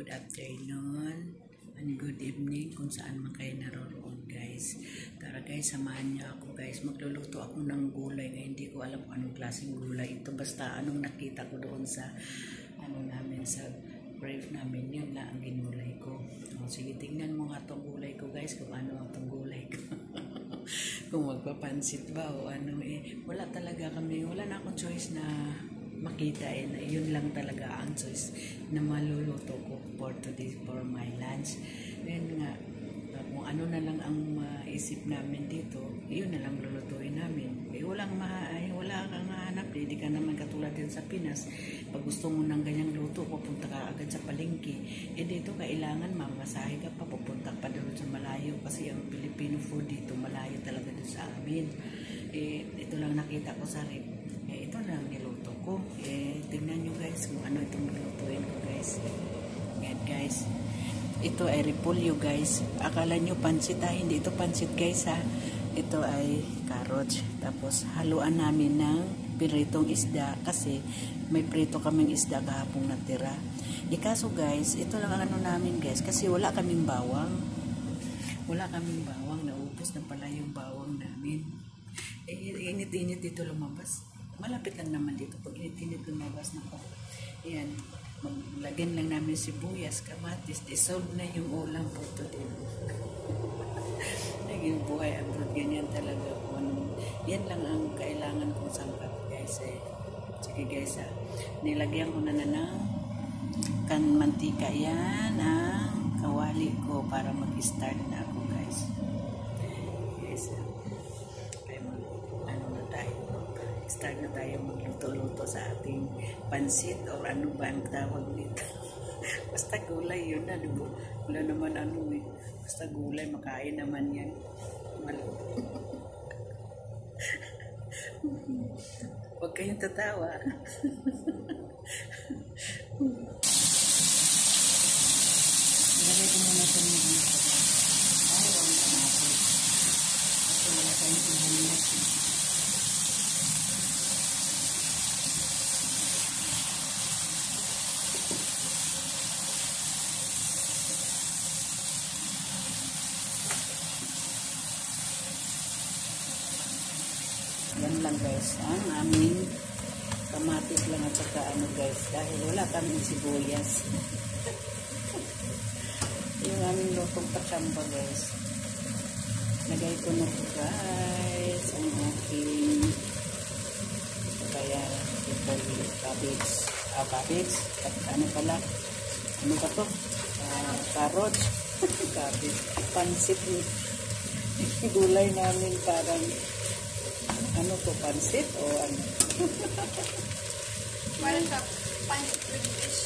good afternoon and good evening kung saan man kayo naroon guys. Tara guys, samahan niyo ako guys. Magluluto ako ng gulay. Hindi ko alam kung anong klaseng gulay ito. Basta anong nakita ko doon sa namin sa brave namin, yun lang ang ginulay ko. Sige, tingnan mo nga itong gulay ko guys, kung ano itong gulay ko. Kung magpapansit ba o ano wala talaga kami, wala na akong choice na makita yun lang talaga ang choice na maluluto ko for today for my lunch. Then nga kung ano na lang ang maisip namin dito, yun na lang lulutuin namin. Wala kang mahanap, hindi ka naman katulad din sa Pinas. Pag gusto mo ng ganyang luto, pupunta ka agad sa palengke. Dito kailangan mamasahe ka pa, pupunta pa doon sa malayo kasi ang Filipino food dito malayo talaga doon sa amin. Ito lang nakita ko sa rep. Ito na lang niluto ko. Tingnan nyo guys kung ano itong nilutuin ko guys. Yan guys. Ito ay repolyo guys. Akala nyo pansit hindi ito pansit guys ha. Ito ay carrots. Tapos haluan namin ng piritong isda kasi may prito kaming isda kahapong natira. Kaso guys, ito lang ang ano namin guys kasi wala kaming bawang. Wala kaming bawang. Naubos na pala yung bawang namin. Init-init dito lumabas. Malapit lang naman dito pag init-init lumabas na po. Ayan. Maglagyan lang namin sibuyas, kamatis. Dissolve na yung ulam po ito din. Naging buhay abroad. Ganyan talaga. Yan lang ang kailangan kong sangkap guys. Sige guys nilagyan ko na ng mantika. Yan ang kawali ko para mag-start na ako guys. Guys start na tayo magluto-luto sa ating pansit o ano ba ang tawag nito. Basta gulay yun na, diba? Wala naman basta gulay, makain naman yan. Huwag kayong tatawa. Ilagay ko muna sa mga ayaw na natin. Kasi wala tayong ihanap. Yan lang guys, ang aming kamatis lang at saka guys, dahil wala kaming sibuyas. Yung aming lutong pachamba guys. Lagay ko na po guys ang aking kaya cabbage. At ano ba to? Carrots. Cabbage. Pansit. Gulay namin parang ano to, pansit o ano? Parang sa pansit with fish.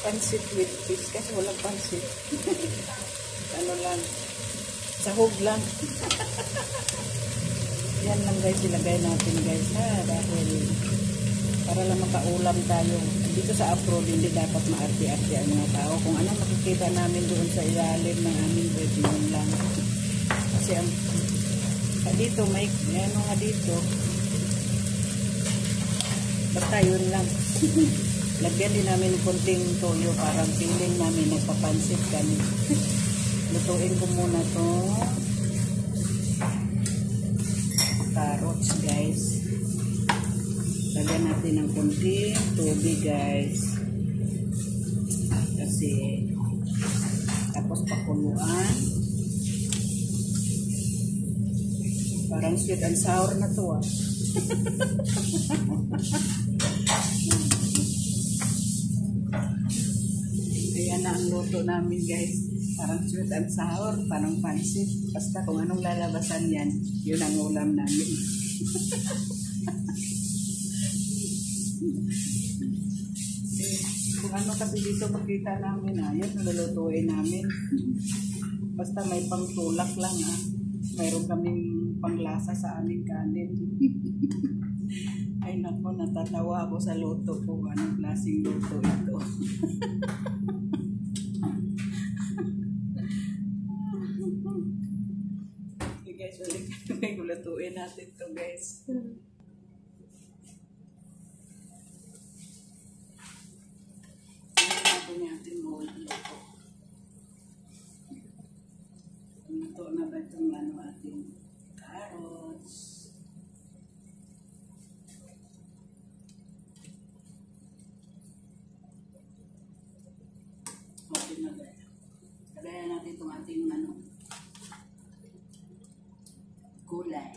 Pansit with fish kasi walang pansit. Ano lang, sahog lang. Yan lang guys, ilagay natin guys dahil para lang makaulam tayo. Dito sa abroad, hindi dapat maarte-arte ang mga tao. Kung anong makikita namin doon sa ilalim ng aming bread, yun lang. Kasi ang dito may ano nga dito basta yun lang. Lagyan din namin konting toyo para feeling namin nagpapansit kami. Lutuin ko muna to carrots guys. Lagyan natin ng konting tubig guys kasi tapos pakuluan. Parang sweet and sour na to Ayan na ang luto namin guys. Parang sweet and sour, parang pansit. Basta kung anong lalabasan yan, yun ang ulam namin. Kung ano kasi dito makita namin yun nalulutuin namin. Basta may pangtulak lang mayroon kaming panglasa sa aming kanin. Ay nako, natatawa ako sa luto ko. Anong klaseng luto ito? Okay guys, balik natin. Lutuin natin to guys. gulay natin luto. Luto na ba itong ating carrots? Okay na ba? Lagayan natin itong ating gulay.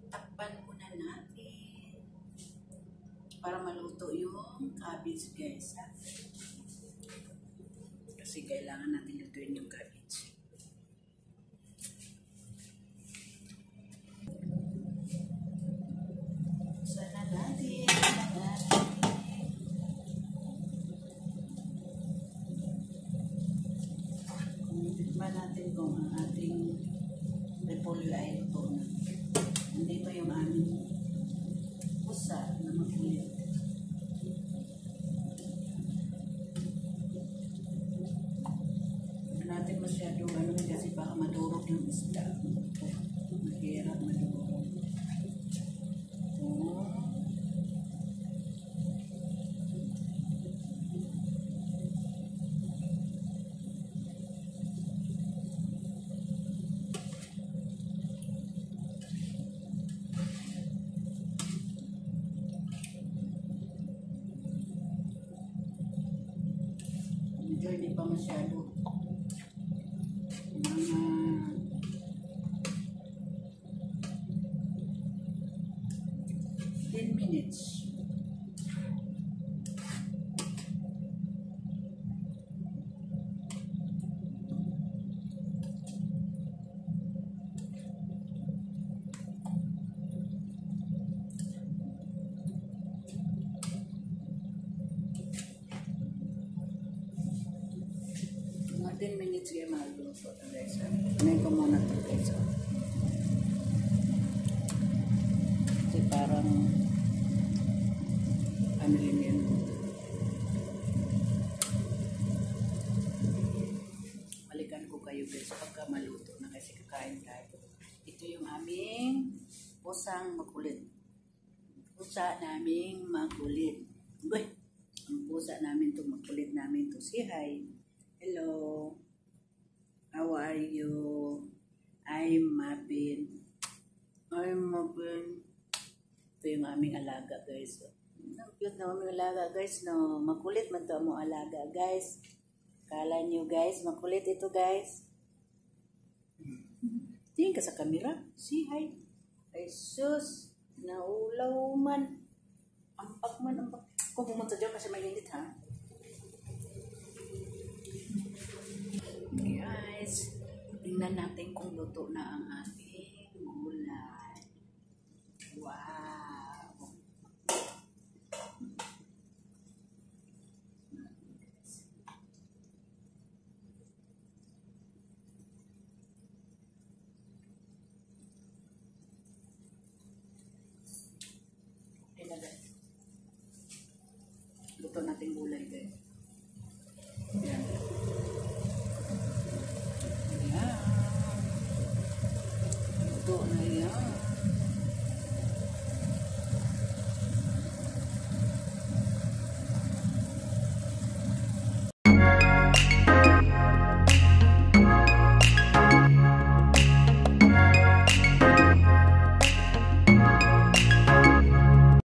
Takpan muna natin para maluto yung cabbage, guys. Kasi kailangan natin lutuin yung cabbage. Sana natin tikman natin kung ang ating repolyo ay ito na. Nandito yung aming pusa na makulit. Huwag natin masyadong kasi baka madurog yung isda. Mahirap madurog. Medyo hindi pa masyado. Mga 10 minutes. Mga 10 minutes kayo maluto ito, guys. Kunin ko muna ito, guys. Kasi parang rin yan. Balikan ko kayo, guys, pagka maluto na kasi kakain tayo. Ito yung aming pusang makulit. Pusa naming makulit. Uy, ang pusa namin to, makulit namin to. Say hi. Hello. How are you? I'm Muffin. I'm Muffin. Ito yung aming alaga, guys. Ang cute na aming alaga, guys. No? Makulit man to among alaga, guys. Kala nyo, guys, makulit ito, guys. Tingin ka sa camera. Say hi. Ay, sus. Naulaw man. Ampak man, ampak. Kung pumunta dyan kasi mainit, ha? Guys, tingnan natin kung luto na ang ating gulay. Wow! Luto natin gulay, guys. Ayan. Ayan. Luto na yan.